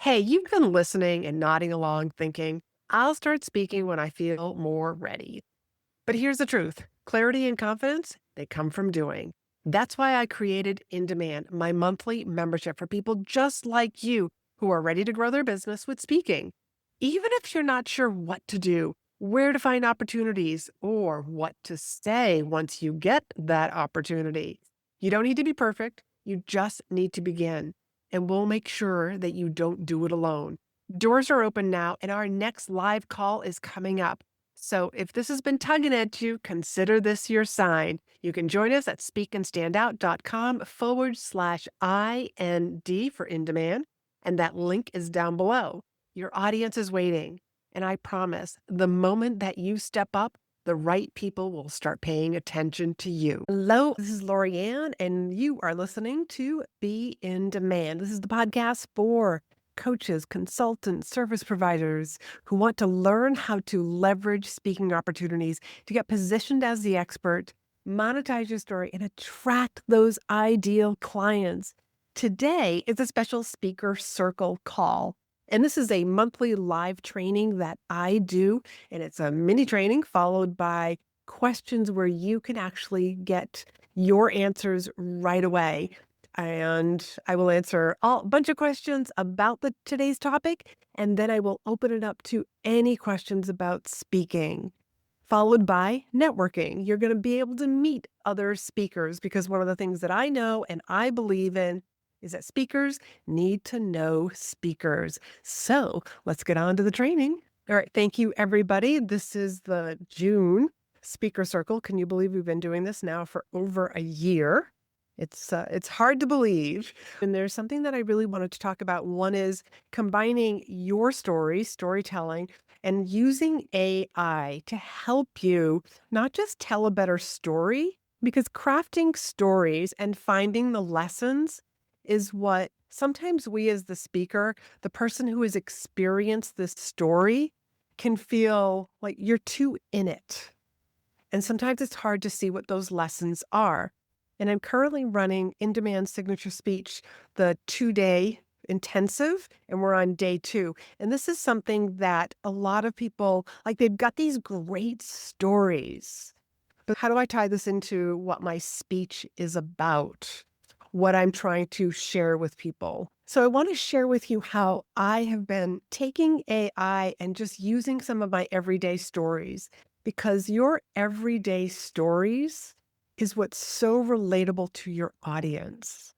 Hey, you've been listening and nodding along thinking, I'll start speaking when I feel more ready. But here's the truth: clarity and confidence, they come from doing. That's why I created In Demand, my monthly membership for people just like you who are ready to grow their business with speaking. Even if you're not sure what to do, where to find opportunities, or what to say once you get that opportunity, you don't need to be perfect. You just need to begin. And we'll make sure that you don't do it alone. Doors are open now, and our next live call is coming up. So if this has been tugging at you, consider this your sign. You can join us at speakandstandout.com/IND for In Demand, and that link is down below. Your audience is waiting, and I promise the moment that you step up, the right people will start paying attention to you. Hello, this is Laurie-Ann, and you are listening to Be in Demand. This is the podcast for coaches, consultants, service providers who want to learn how to leverage speaking opportunities to get positioned as the expert, monetize your story, and attract those ideal clients. Today is a special speaker circle call. And this is a monthly live training that I do. And it's a mini training followed by questions where you can actually get your answers right away. And I will answer a bunch of questions about today's topic, and then I will open it up to any questions about speaking, followed by networking. You're going to be able to meet other speakers because one of the things that I know and I believe in is that speakers need to know speakers. So let's get on to the training. All right. Thank you, everybody. This is the June Speaker Circle. Can you believe we've been doing this now for over a year? It's hard to believe. And there's something that I really wanted to talk about. One is combining your story, storytelling, and using AI to help you not just tell a better story, because crafting stories and finding the lessons is what sometimes we as the speaker, the person who has experienced this story, can feel like you're too in it. And sometimes it's hard to see what those lessons are. And I'm currently running In Demand Signature Speech, the 2-day intensive, and we're on day 2. And this is something that a lot of people, like, they've got these great stories. But how do I tie this into what my speech is about? What I'm trying to share with people? So I want to share with you how I have been taking AI and just using some of my everyday stories, because your everyday stories is what's so relatable to your audience.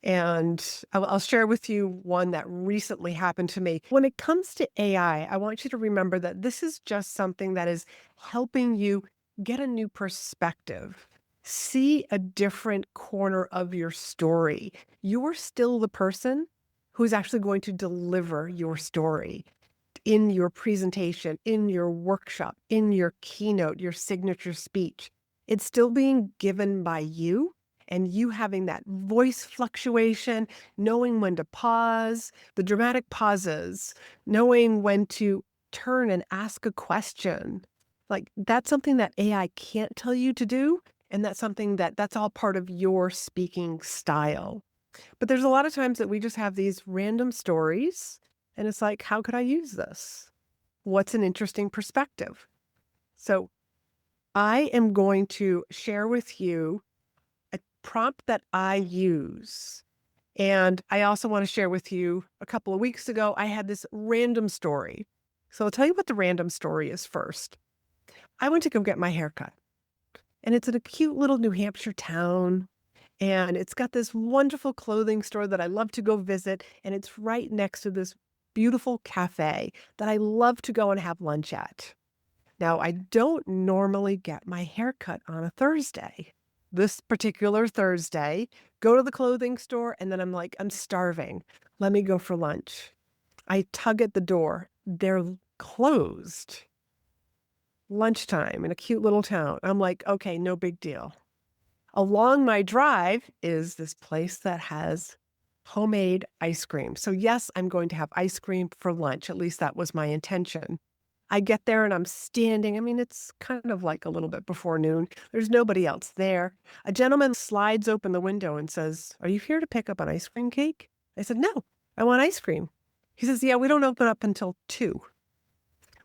And I'll share with you one that recently happened to me. When it comes to AI, I want you to remember that this is just something that is helping you get a new perspective, see a different corner of your story. You're still the person who's actually going to deliver your story in your presentation, in your workshop, in your keynote, your signature speech. It's still being given by you, and you having that voice fluctuation, knowing when to pause, the dramatic pauses, knowing when to turn and ask a question. Like, that's something that AI can't tell you to do. And that's something that's all part of your speaking style. But there's a lot of times that we just have these random stories, and it's like, how could I use this? What's an interesting perspective? So I am going to share with you a prompt that I use. And I also want to share with you, a couple of weeks ago, I had this random story. So I'll tell you what the random story is first. I went to go get my hair cut, and it's in a cute little New Hampshire town. And it's got this wonderful clothing store that I love to go visit. And it's right next to this beautiful cafe that I love to go and have lunch at. Now, I don't normally get my hair cut on a Thursday. This particular Thursday, go to the clothing store, and then I'm like, I'm starving. Let me go for lunch. I tug at the door. They're closed. Lunchtime in a cute little town. I'm like, okay, no big deal. Along my drive is this place that has homemade ice cream. So yes, I'm going to have ice cream for lunch. At least that was my intention. I get there and I'm standing. I mean, it's kind of like a little bit before noon. There's nobody else there. A gentleman slides open the window and says, "Are you here to pick up an ice cream cake?" I said, "No, I want ice cream." He says, yeah, we don't open up until 2.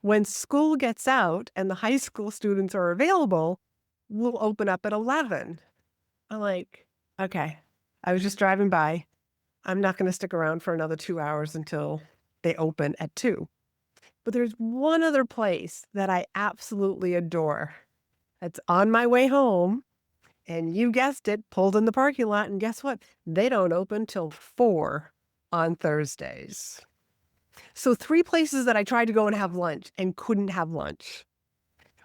When school gets out and the high school students are available, we'll open up at 11. I'm like, okay, I was just driving by. I'm not going to stick around for another 2 hours until they open at 2. But there's one other place that I absolutely adore. It's on my way home, and you guessed it, pulled in the parking lot, and guess what? They don't open till 4 on Thursdays. So 3 places that I tried to go and have lunch and couldn't have lunch.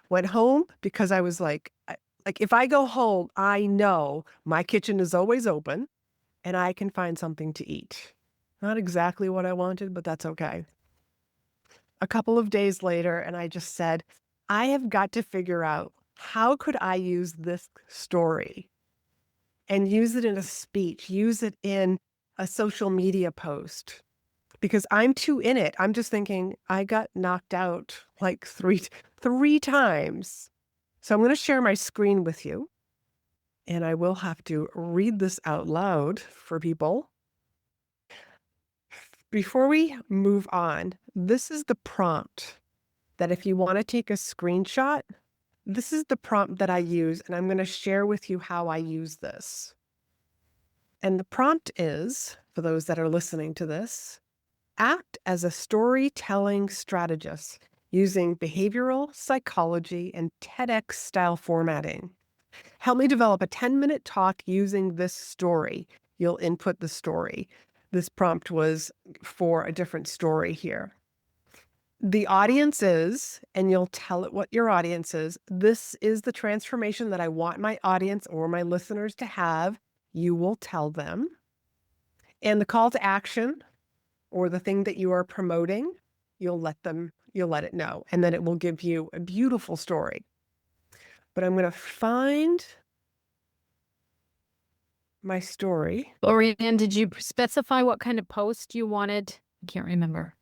Went home because I was like, if I go home, I know my kitchen is always open and I can find something to eat. Not exactly what I wanted, but that's okay. A couple of days later, and I just said, I have got to figure out how could I use this story and use it in a speech, use it in a social media post, because I'm too in it. I'm just thinking I got knocked out like three times. So I'm going to share my screen with you, and I will have to read this out loud for people. Before we move on, this is the prompt that if you want to take a screenshot, this is the prompt that I use, and I'm going to share with you how I use this. And the prompt is, for those that are listening to this, act as a storytelling strategist using behavioral psychology and TEDx style formatting. Help me develop a 10-minute talk using this story. You'll input the story. This prompt was for a different story here. The audience is, and you'll tell it what your audience is. This is the transformation that I want my audience or my listeners to have. You will tell them. And the call to action or the thing that you are promoting, you'll let it know. And then it will give you a beautiful story. But I'm going to find my story. Laurie-Ann, did you specify what kind of post you wanted? I can't remember.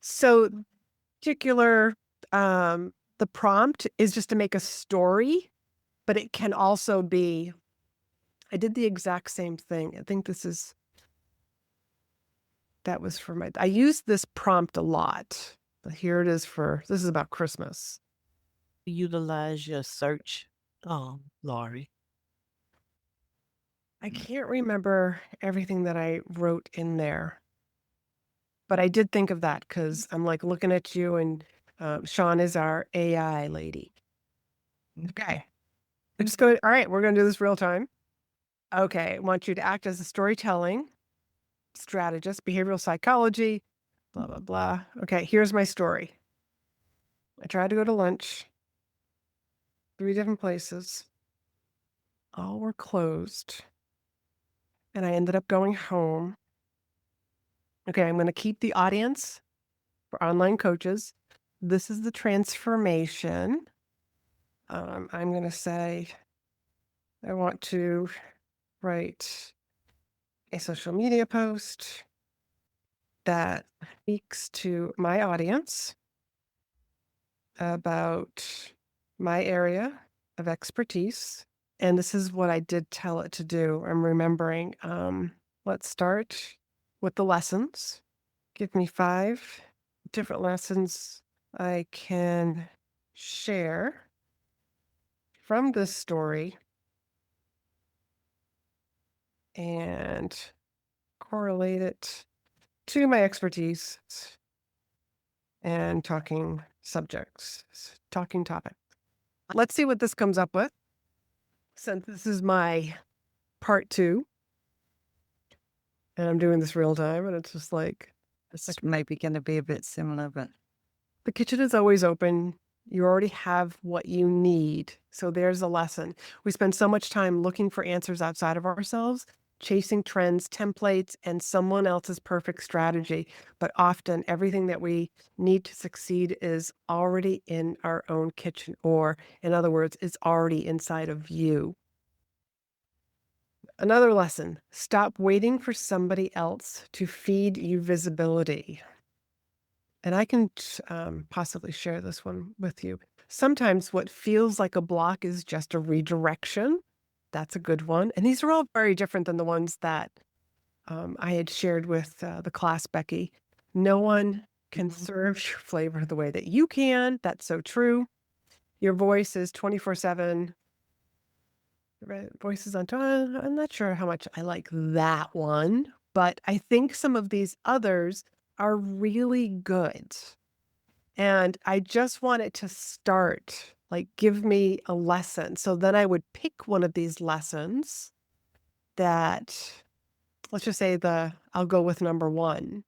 So particular, the prompt is just to make a story, but it can also be, I did the exact same thing. I think that was for I used this prompt a lot, but here it is this is about Christmas. Utilize your search, Laurie. I can't remember everything that I wrote in there, but I did think of that because I'm like looking at you, and Sean is our AI lady. Okay. I'm just going, all right, we're going to do this real time. Okay. I want you to act as a storytelling strategist, behavioral psychology, blah, blah, blah. Okay. Here's my story. I tried to go to lunch, 3 different places. All were closed. And I ended up going home. Okay. I'm going to keep the audience for online coaches. This is the transformation. I'm going to say, I want to write a social media post that speaks to my audience about my area of expertise. And this is what I did tell it to do. I'm remembering. Let's start with the lessons. Give me 5 different lessons I can share from this story and correlate it to my expertise and talking topic. Let's see what this comes up with. Since this is my part 2, and I'm doing this real time, and it's just like, It's maybe going to be a bit similar, but the kitchen is always open. You already have what you need. So there's a lesson. We spend so much time looking for answers outside of ourselves, chasing trends, templates, and someone else's perfect strategy. But often everything that we need to succeed is already in our own kitchen, or in other words, it's already inside of you. Another lesson, stop waiting for somebody else to feed you visibility. And I can possibly share this one with you. Sometimes what feels like a block is just a redirection. That's a good one. And these are all very different than the ones that I had shared with the class, Becky. No one can Mhm. serve your flavor the way that you can. That's so true. Your voice is 24/7. Right, voices on tone. I'm not sure how much I like that one, but I think some of these others are really good. And I just want it to start, like, give me a lesson. So then I would pick one of these lessons that, let's just say I'll go with number 1.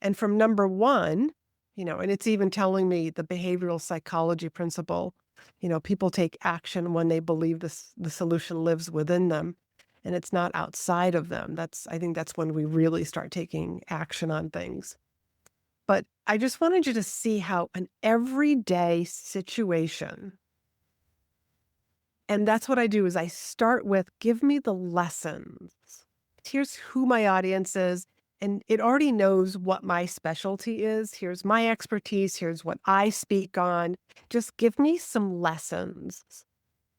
And from number 1, and it's even telling me the behavioral psychology principle, people take action when they believe the solution lives within them and it's not outside of them. I think that's when we really start taking action on things. But I just wanted you to see how an everyday situation, and that's what I do is I start with, give me the lessons. Here's who my audience is, and it already knows what my specialty is. Here's my expertise. Here's what I speak on. Just give me some lessons.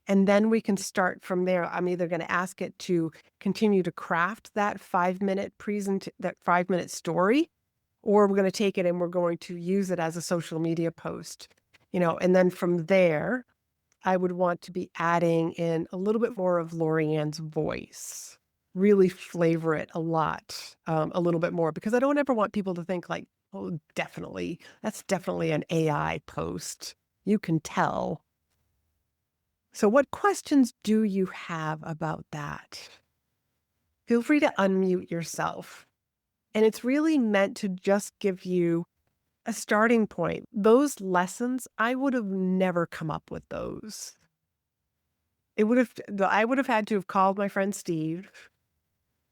And then we can start from there. I'm either going to ask it to continue to craft that 5-minute story, or we're going to take it and we're going to use it as a social media post, and then from there, I would want to be adding in a little bit more of Laurie-Ann's voice, really flavor it a little bit more, because I don't ever want people to think like, oh, definitely, that's definitely an AI post. You can tell. So, what questions do you have about that? Feel free to unmute yourself. And it's really meant to just give you a starting point. Those lessons, I would have never come up with those. I would have had to have called my friend Steve,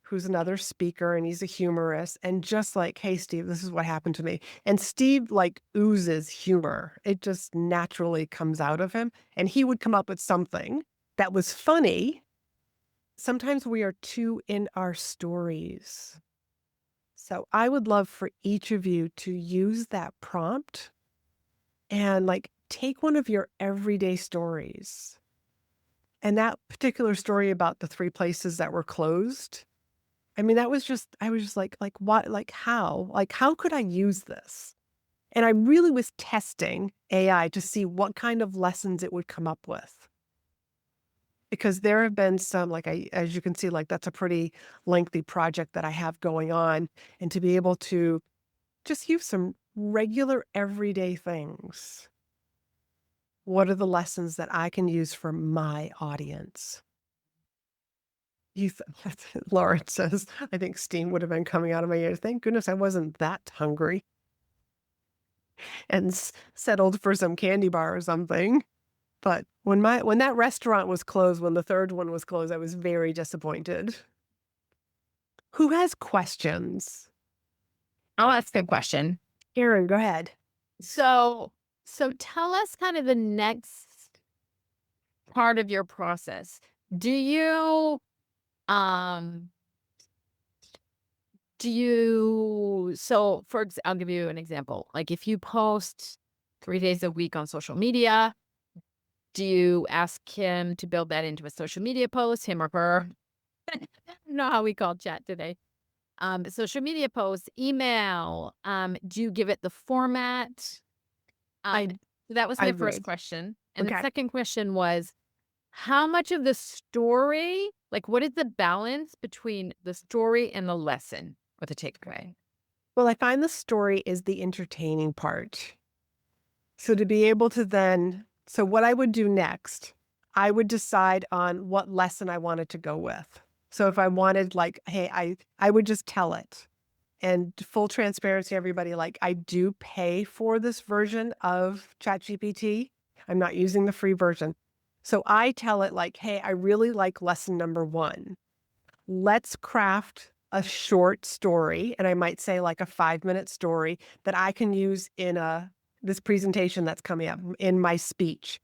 who's another speaker and he's a humorist, and just like, "Hey, Steve, this is what happened to me." And Steve, like, oozes humor. It just naturally comes out of him, and he would come up with something that was funny. Sometimes we are too in our stories. So I would love for each of you to use that prompt and, like, take one of your everyday stories. And that particular story about the 3 places that were closed, I mean, I was just like, "What? Like, how? Like, how could I use this?" And I really was testing AI to see what kind of lessons it would come up with. Because there have been some, like, as you can see, like, that's a pretty lengthy project that I have going on, and to be able to just use some regular everyday things. What are the lessons that I can use for my audience? You th Lauren says, "I think steam would have been coming out of my ears. Thank goodness I wasn't that hungry and settled for some candy bar or something." But when that restaurant was closed, when the 3rd one was closed, I was very disappointed. Who has questions? I'll ask a question. Aaron, go ahead. So, so tell us kind of the next part of your process. Do you, um, I'll give you an example. Like if you post 3 days a week on social media, do you ask him to build that into a social media post, him or her? I don't know how we call chat today. Social media posts, email. Do you give it the format? Um, I so that was I my first would. question. And the Okay. second question was, how much of the story, like what is the balance between the story and the lesson or the takeaway? Well, I find the story is the entertaining part. So to be able to so what I would do next, I would decide on what lesson I wanted to go with. So if I wanted, like, hey, I would just tell it. And full transparency, everybody, like, I do pay for this version of ChatGPT. I'm not using the free version. So I tell it like, "Hey, I really like lesson number 1. Let's craft a short story," and I might say like a 5-minute story that I can use in this presentation that's coming up in my speech.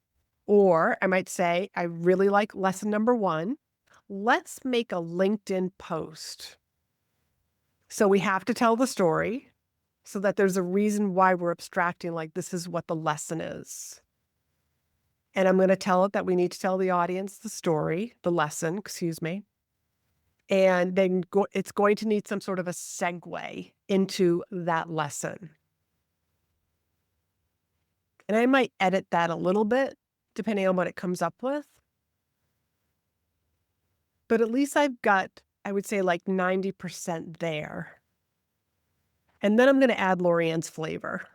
Or I might say, "I really like lesson number 1. Let's make a LinkedIn post." So we have to tell the story so that there's a reason why we're abstracting, like, this is what the lesson is. And I'm going to tell it that we need to tell the audience the story, the lesson, excuse me. And then it's going to need some sort of a segue into that lesson. And I might edit that a little bit depending on what it comes up with. But at least I've got, I would say, like 90% there. And then I'm going to add Laurie-Ann's flavor.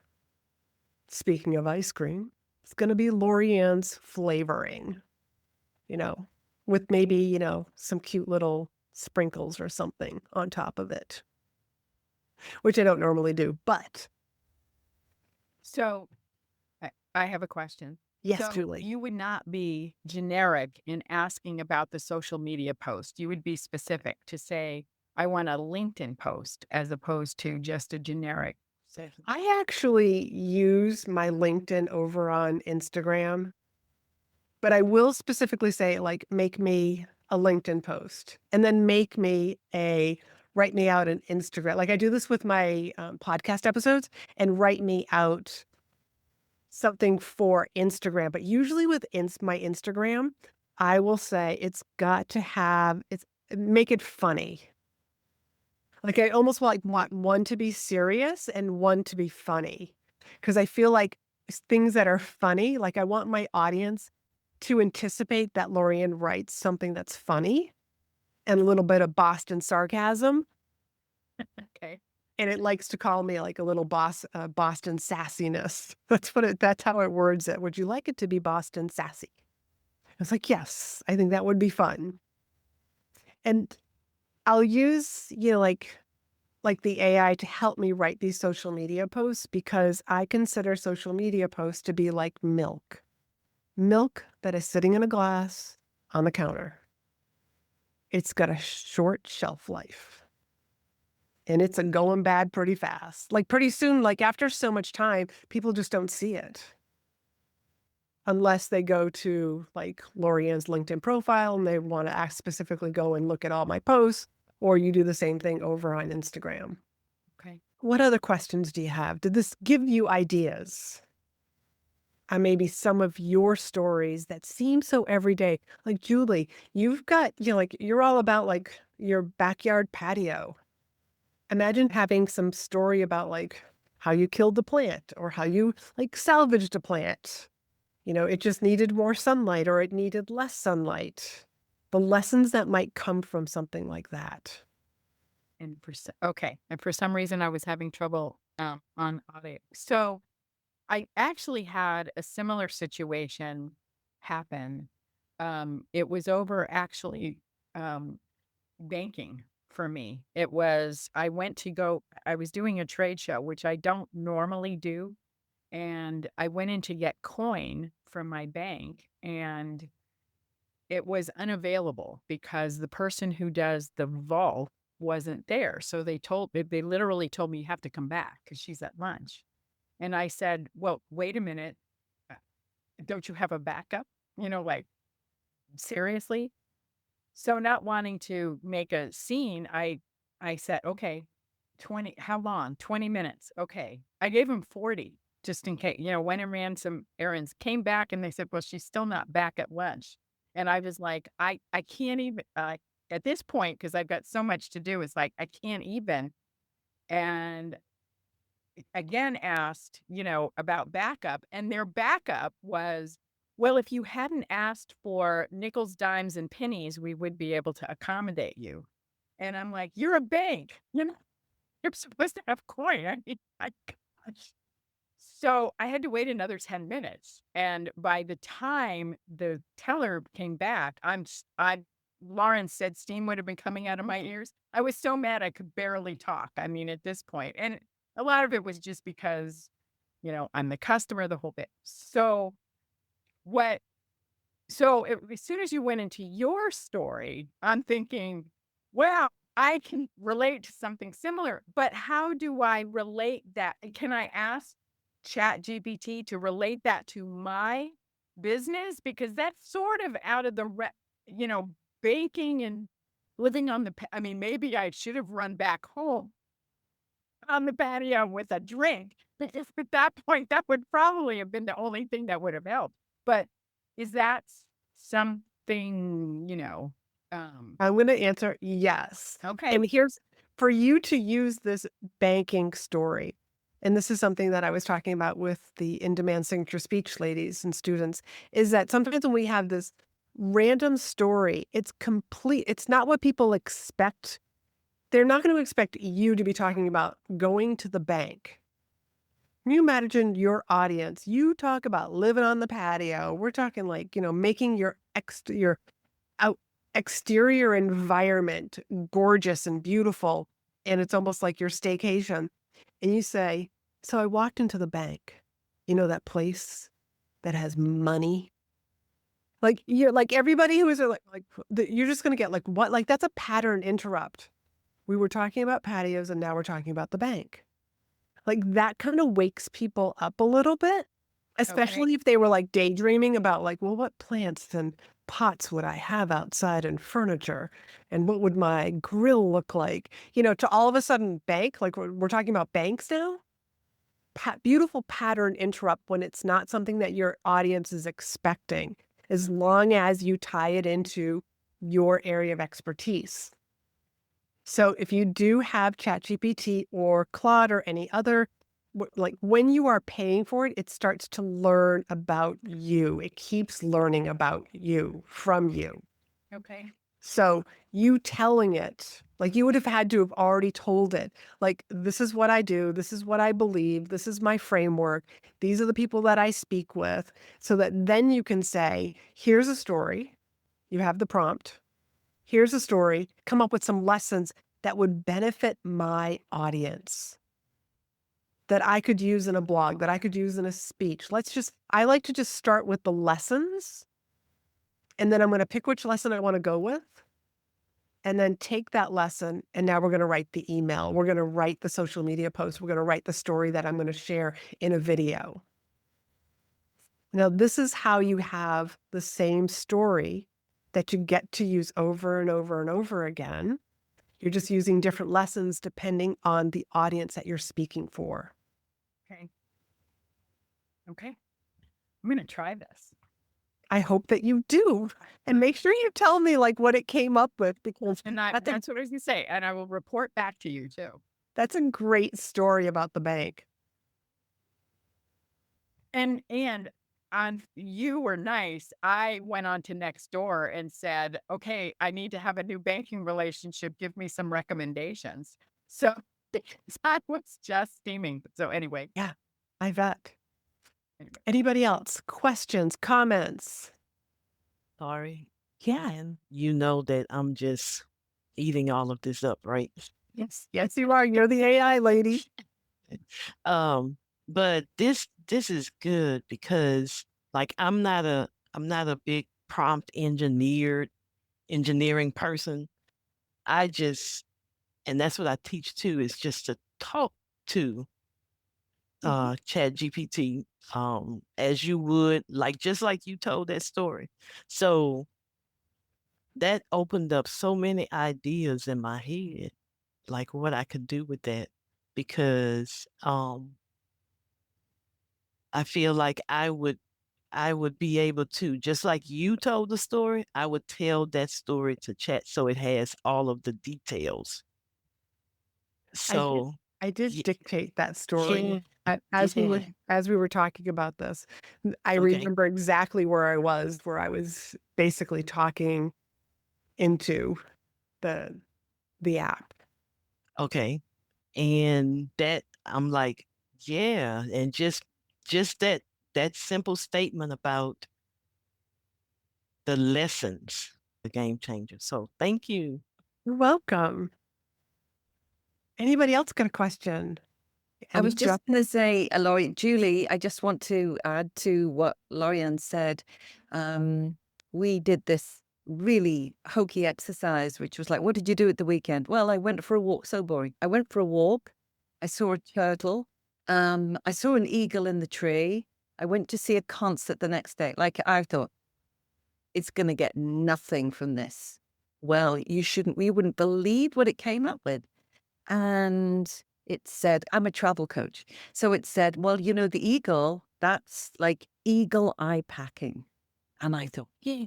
Speaking of ice cream, it's going to be Laurie-Ann's flavoring, you know, with maybe, some cute little sprinkles or something on top of it, which I don't normally do. But So I have a question. yes, So Julie. you would not be generic in asking about the social media post. You would be specific to say, I want a LinkedIn post as opposed to just a generic. I actually use my LinkedIn over on Instagram, but I will specifically say, like, make me a LinkedIn post and then write me out an Instagram. Like I do this with my podcast episodes and write me out something for Instagram. But usually with my Instagram, I will say make it funny. Like, I almost want one to be serious and one to be funny, because I feel like things that are funny, like, I want my audience to anticipate that Laurie-Ann writes something that's funny and a little bit of Boston sarcasm, Okay. and it likes to call me, like, a little Boston sassiness. That's how it words it. "Would you like it to be Boston sassy?" I was like, "Yes, I think that would be fun." And I'll use, like the AI to help me write these social media posts, because I consider social media posts to be like milk. Milk that is sitting in a glass on the counter. It's got a short shelf life and it's a going bad pretty fast. Like pretty soon, like after so much time, people just don't see it unless they go to like Laurie-Ann's LinkedIn profile and they want to specifically go and look at all my posts, or you do the same thing over on Instagram. Okay. What other questions do you have? Did this give you ideas on maybe some of your stories that seem so everyday? Like Julie, you've got, like you're all about like your backyard patio. Imagine having some story about like how you killed the plant or how you like salvaged a plant. It just needed more sunlight or it needed less sunlight. The lessons that might come from something like that. And for some reason I was having trouble on audio. So I actually had a similar situation happen. It was over actually um, banking for me. I was doing a trade show, which I don't normally do. And I went in to get coin from my bank and it was unavailable because the person who does the vault wasn't there. So they literally told me you have to come back because she's at lunch. And I said, well, wait a minute. uh, Don't you have a backup? Like seriously? So not wanting to make a scene, I said, okay, 20, how long? 20 minutes. Okay. I gave him 40 just in case, went and ran some errands, came back and they said, well, she's still not back at lunch. And I was like, I can't even, at this point, because I've got so much to do, it's like, I can't even. And again asked, about backup. And their backup was, well, if you hadn't asked for nickels, dimes, and pennies, we would be able to accommodate you. And I'm like, you're a bank, you're supposed to have coin. I mean, gosh. So I had to wait another 10 minutes. And by the time the teller came back, Lauren said steam would have been coming out of my ears. I was so mad I could barely talk. I mean, at this point, and a lot of it was just because, I'm the customer, the whole bit. So what, as soon as you went into your story, I'm thinking, well, I can relate to something similar, but how do I relate that? Can I ask Chat GPT to relate that to my business? Because that's sort of out of the, you know, baking and living on the, I mean, maybe I should have run back home on the patio with a drink. Because at that point, that would probably have been the only thing that would have helped. But is that something, I'm going to answer yes. Okay. And here's for you to use this banking story. And this is something that I was talking about with the in-demand signature speech ladies and students, is that sometimes when we have this random story, it's not what people expect. They're not going to expect you to be talking about going to the bank. Can you imagine your audience? You talk about living on the patio. We're talking like, making your out exterior environment gorgeous and beautiful, and it's almost like your staycation. And you say, "So I walked into the bank. You know that place that has money?" Like, you're like everybody who is you're just gonna get like, "What?" Like, that's a pattern interrupt. We were talking about patios, and now we're talking about the bank. Like, that kinda wakes people up a little bit, Okay. especially if they were, like, daydreaming about, like, "Well, what plants and pots would I have outside and furniture? And what would my grill look like?" To all of a sudden bank, like, we're talking about banks now? Beautiful pattern interrupt when it's not something that your audience is expecting, as long as you tie it into your area of expertise. So if you do have ChatGPT or Claude or any other, like when you are paying for it, it starts to learn about you. It keeps learning about you from you. Okay. So you telling it, like you would have had to have already told it, like, this is what I do, this is what I believe, this is my framework, these are the people that I speak with, so that then you can say, here's a story, you have the prompt. Here's a story, come up with some lessons that would benefit my audience, that I could use in a blog, that I could use in a speech. I like to just start with the lessons, and then I'm gonna pick which lesson I wanna go with, and then take that lesson, and now we're gonna write the email, we're gonna write the social media post, we're gonna write the story that I'm gonna share in a video. Now, this is how you have the same story that you get to use over and over and over again. You're just using different lessons depending on the audience that you're speaking for. Okay. Okay. I'm gonna try this. I hope that you do, and make sure you tell me, like, what it came up with because And that's that's what I was gonna say, and I will report back to you too. a great story about the bank. And on you were nice. I went on to Nextdoor and said, "Okay, I need to have a new banking relationship. Give me some recommendations." So that was just steaming. So anyway, Yeah, I bet. anyway. Anybody else? Questions, comments? Sorry. Yeah. And you know that I'm just eating all of this up, right? Yes. Yes, you are. You're the AI lady. Um, but this is good because like I'm not a big prompt engineering person. I just and that's what I teach too, is just to talk to Mhm. Chat GPT as you would like just like you told that story. So that opened up so many ideas in my head, like what I could do with that because I feel like I would be able to, just like you told the story, I would tell that story to chat so it has all of the details. I did. So, I did yeah, dictate that story yeah, yeah. as we were talking about this. I Okay, remember exactly where I was basically talking into the the app. okay. And that I'm like, yeah, and just that simple statement about the lessons, the game changer. So thank you. You're welcome. Anybody else got a question? I And was Jeff, just going to say, Julie, I just want to add to what Laurie-Ann said. Um, we did this really hokey exercise, which was like, what did you do at the weekend? Well, I went for a walk. So boring. I went for a walk. I saw a turtle. I saw an eagle in the tree. I went to see a concert the next day. Like I thought, it's going to get nothing from this. Well, you wouldn't believe what it came up with. And it said, I'm a travel coach. So it said, well, the eagle, that's like eagle eye packing. And I thought, yeah.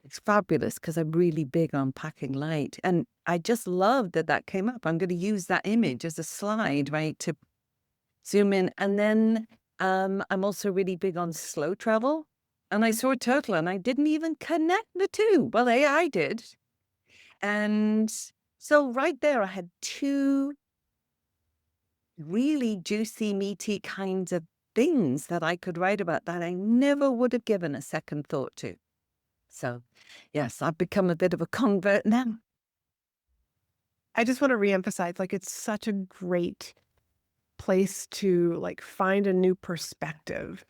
It's fabulous because I'm really big on packing light. And I just love that that came up. I'm going to use that image as a slide, right, to zoom in. And then I'm also really big on slow travel. And I saw a turtle and I didn't even connect the two. Well, AI did. And so right there, I had two really juicy, meaty kinds of things that I could write about that I never would have given a second thought to. So, yes, I've become a bit of a convert now. I just want to reemphasize, like, it's such a great place to like find a new perspective,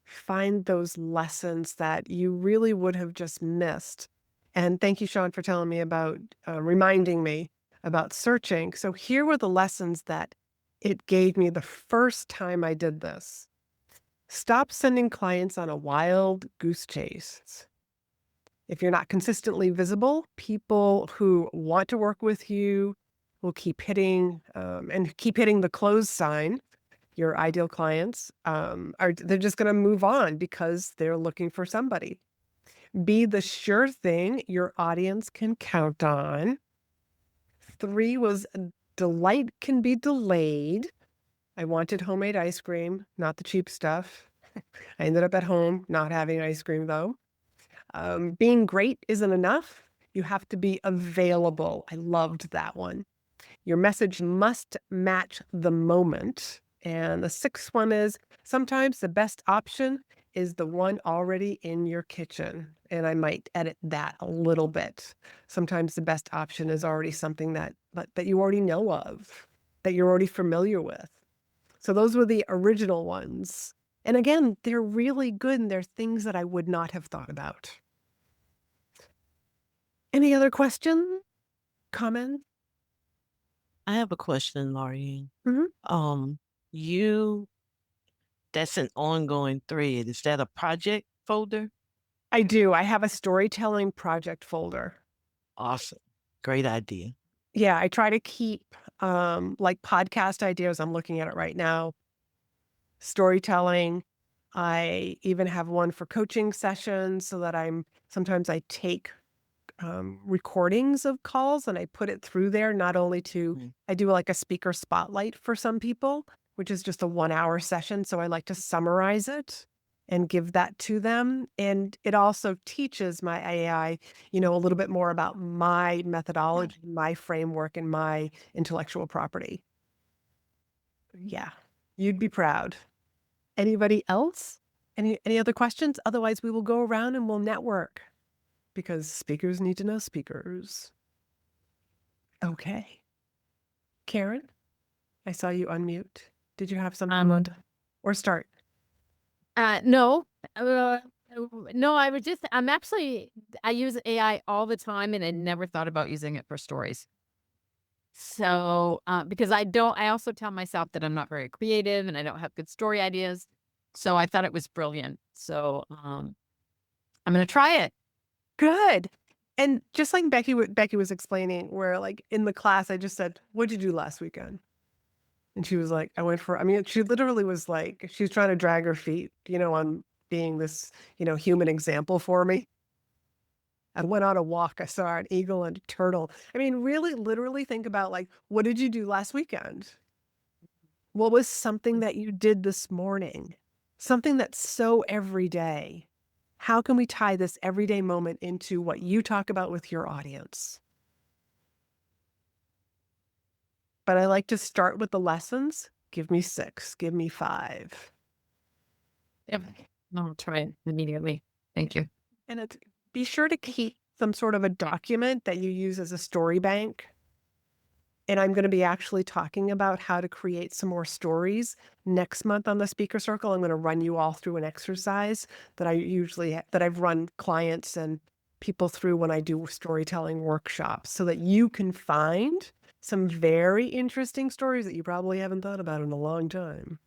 find those lessons that you really would have just missed. And thank you, Sean, for telling me about reminding me about searching. So here were the lessons that it gave me the first time I did this. Stop sending clients on a wild goose chase. If you're not consistently visible, people who want to work with you will keep hitting the close sign. Your ideal clients they're just going to move on because they're looking for somebody. Be the sure thing your audience can count on. 3 was delight can be delayed. I wanted homemade ice cream, not the cheap stuff. I ended up at home not having ice cream though. Being great isn't enough. You have to be available. I loved that one. Your message must match the moment. And the 6th one is sometimes the best option is the one already in your kitchen. And I might edit that a little bit. Sometimes the best option is already something that you already know of, that you're already familiar with. So those were the original ones. And again, they're really good and they're things that I would not have thought about. Any other questions? Comments? I have a question, Laurie. Mhm. You that's an ongoing thread. Is that a project folder? I do. I have a storytelling project folder. Awesome. Great idea. Yeah, I try to keep like podcast ideas. I'm looking at it right now. Storytelling. I even have one for coaching sessions so that sometimes I take recordings of calls and I put it through there, not only to, Mm. I do like a speaker spotlight for some people, which is just a 1-hour session. So I like to summarize it and give that to them. And it also teaches my AI, a little bit more about my methodology, my framework, and my intellectual property. Yeah, you'd be proud. Anybody else? Any other questions? Otherwise, we will go around and we'll network because speakers need to know speakers. Okay. Karen, I saw you unmute. Did you have something you want to, or start? No. No, I use AI all the time and I never thought about using it for stories. So, because I also tell myself that I'm not very creative and I don't have good story ideas. So I thought it was brilliant. So, I'm going to try it. Good. And just like Becky was explaining, where like in the class, I just said, "What'd you do last weekend?" And she was like, she literally was like, she was trying to drag her feet, on being this, human example for me. I went on a walk. I saw an eagle and a turtle. I mean, really, literally think about like, what did you do last weekend? What was something that you did this morning? Something that's so everyday. How can we tie this everyday moment into what you talk about with your audience? But I like to start with the lessons. Give me 6, give me 5. Yep. I'll try it immediately. Thank you. And be sure to keep some sort of a document that you use as a story bank. And I'm going to be actually talking about how to create some more stories next month on the speaker circle. I'm going to run you all through an exercise that I've run clients and people through when I do storytelling workshops so that you can find some very interesting stories that you probably haven't thought about in a long time.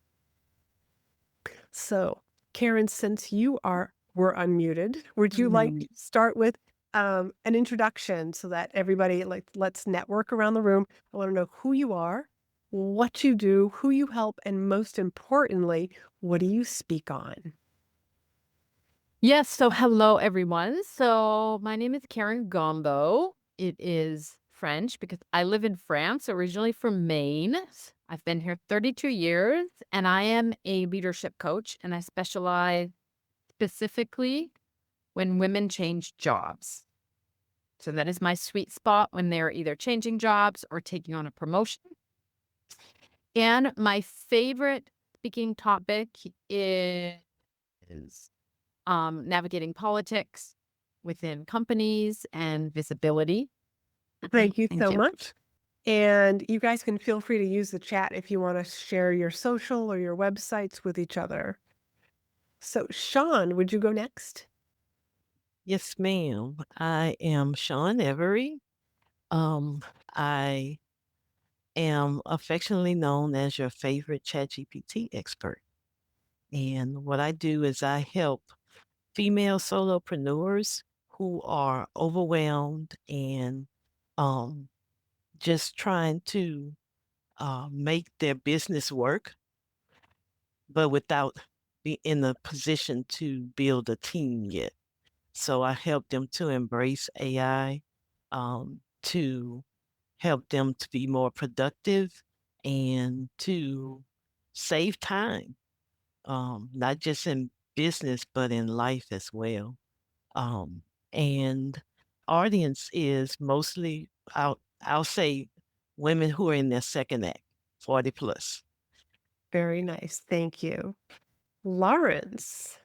So, Karen, since were unmuted, would you like to start with an introduction so that everybody, like, let's network around the room. I want to know who you are, what you do, who you help, and most importantly, what do you speak on? Yes. So, hello, everyone. So, my name is Karen Gombo. It is French because I live in France, originally from Maine. I've been here 32 years, and I am a leadership coach, and I specialize specifically when women change jobs. So, that is my sweet spot when they're either changing jobs or taking on a promotion. And my favorite speaking topic is navigating politics within companies and visibility. Thank you Thank so you. much. And you guys can feel free to use the chat if you want to share your social or your websites with each other. So, Sean, would you go next? Yes, ma'am. I am Sean Every. I am affectionately known as your favorite ChatGPT expert. And what I do is I help female solopreneurs who are overwhelmed and um, just trying to make their business work, but without being in a position to build a team yet. So I help them to embrace AI, to help them to be more productive and to save time, not just in business, but in life as well. Um, and audience is mostly, I'll say, women who are in their second act, 40 plus. Very nice. Thank you. Lawrence.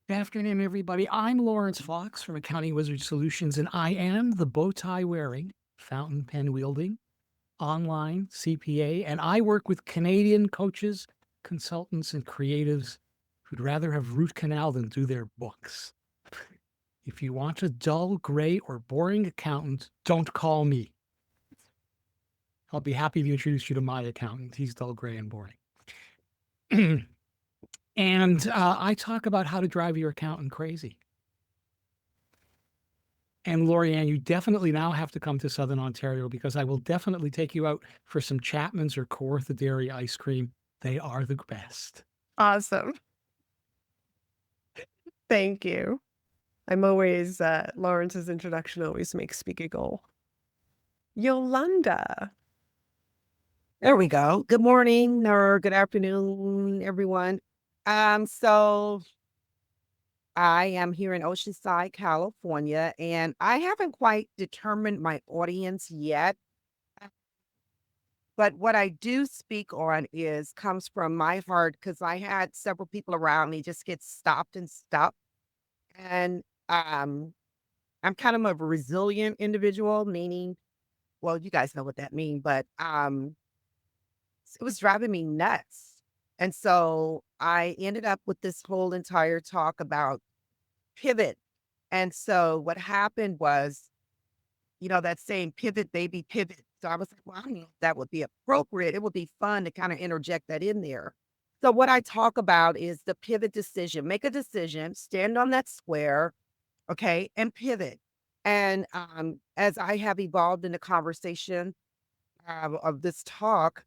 Good afternoon, everybody. I'm Lawrence Fox from Accounting Wizard Solutions, and I am the bow tie wearing, fountain pen wielding, online CPA, and I work with Canadian coaches, consultants, and creatives who'd rather have root canal than do their books. If you want a dull, gray, or boring accountant, don't call me. I'll be happy to introduce you to my accountant. He's dull, gray, and boring. And I talk about how to drive your accountant crazy. And Laurie-Ann, you definitely now have to come to Southern Ontario because I will definitely take you out for some Chapman's or Kawartha Dairy ice cream. They are the best. Awesome. Thank you. I'm always, Lawrence's introduction always makes me giggle. Yolanda. There we go. Good morning or good afternoon, everyone. So I am here in Oceanside, California, and I haven't quite determined my audience yet. But what I do speak on comes from my heart because I had several people around me just get stopped and stuck. And I'm kind of a resilient individual, meaning, well, you guys know what that means, but it was driving me nuts. And so I ended up with this whole entire talk about pivot. And so what happened was, that saying pivot, baby, pivot. So I was like, well, I don't know if that would be appropriate. It would be fun to kind of interject that in there. So what I talk about is the pivot decision. Make a decision, stand on that square, okay, and pivot. And as I have evolved in the conversation of this talk,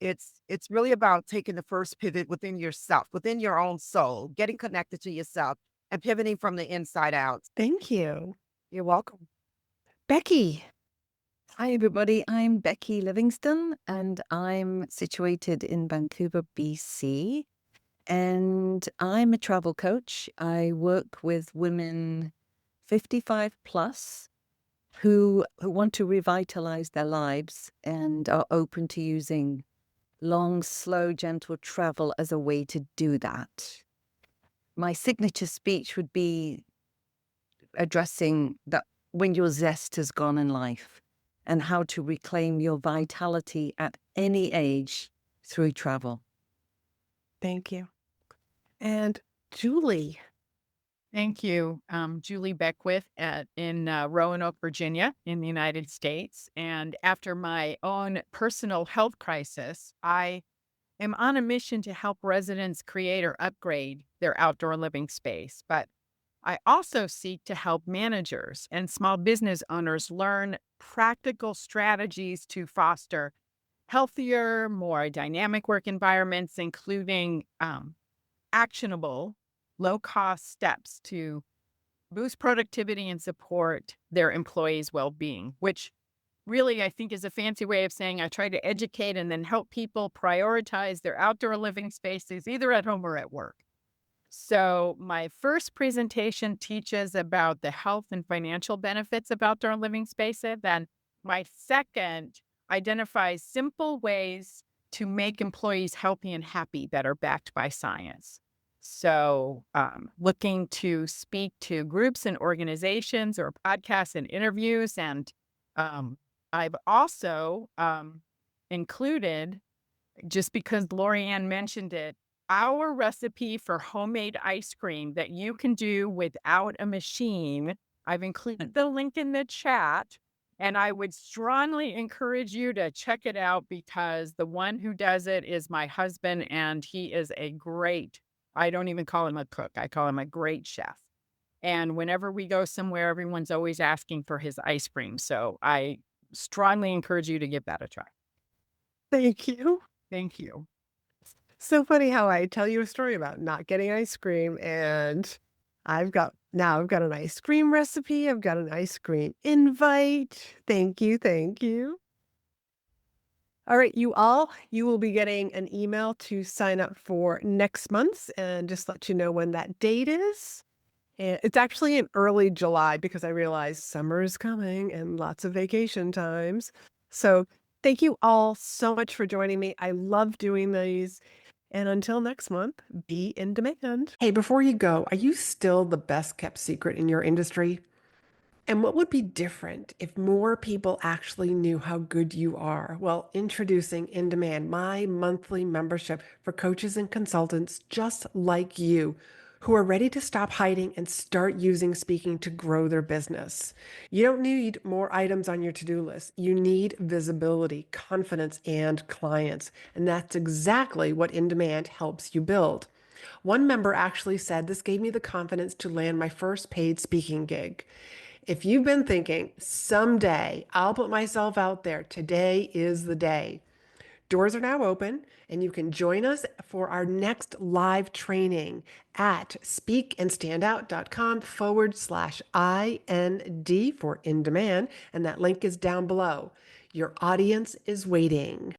it's really about taking the first pivot within yourself, within your own soul, getting connected to yourself and pivoting from the inside out. Thank you. You're welcome. Becky. Hi, everybody. I'm Becky Livingston, and I'm situated in Vancouver, BC. And I'm a travel coach. I work with women 55 plus who want to revitalize their lives and are open to using long, slow, gentle travel as a way to do that. My signature speech would be addressing that when your zest has gone in life and how to reclaim your vitality at any age through travel. Thank you. And Julie. Thank you. Julie Beckwith in Roanoke, Virginia, in the United States. And after my own personal health crisis, I am on a mission to help residents create or upgrade their outdoor living space. But I also seek to help managers and small business owners learn practical strategies to foster healthier, more dynamic work environments, including actionable low-cost steps to boost productivity and support their employees' well-being, which really I think is a fancy way of saying I try to educate and then help people prioritize their outdoor living spaces, either at home or at work. So, my first presentation teaches about the health and financial benefits of outdoor living spaces. Then, my second identifies simple ways to make employees healthy and happy that are backed by science. So, looking to speak to groups and organizations or podcasts and interviews. And I've also included, just because Laurie-Ann mentioned it, our recipe for homemade ice cream that you can do without a machine. I've included the link in the chat, and I would strongly encourage you to check it out because the one who does it is my husband, and he is a great, I don't even call him a cook, I call him a great chef. And whenever we go somewhere, everyone's always asking for his ice cream. So I strongly encourage you to give that a try. Thank you. Thank you. So funny how I tell you a story about not getting ice cream, and I've got an ice cream recipe, I've got an ice cream invite. Thank you, thank you. All right, you will be getting an email to sign up for next month's and just let you know when that date is. And it's actually in early July because I realize summer is coming and lots of vacation times. So thank you all so much for joining me. I love doing these. And until next month, be in demand. Hey, before you go, are you still the best kept secret in your industry? And what would be different if more people actually knew how good you are? Well, introducing In Demand, my monthly membership for coaches and consultants just like you who are ready to stop hiding and start using speaking to grow their business. You don't need more items on your to-do list. You need visibility, confidence, and clients. And that's exactly what In Demand helps you build. One member actually said this gave me the confidence to land my first paid speaking gig. If you've been thinking, someday I'll put myself out there, today is the day. Doors are now open, and you can join us for our next live training at speakandstandout.com/IND for In Demand, and that link is down below. Your audience is waiting.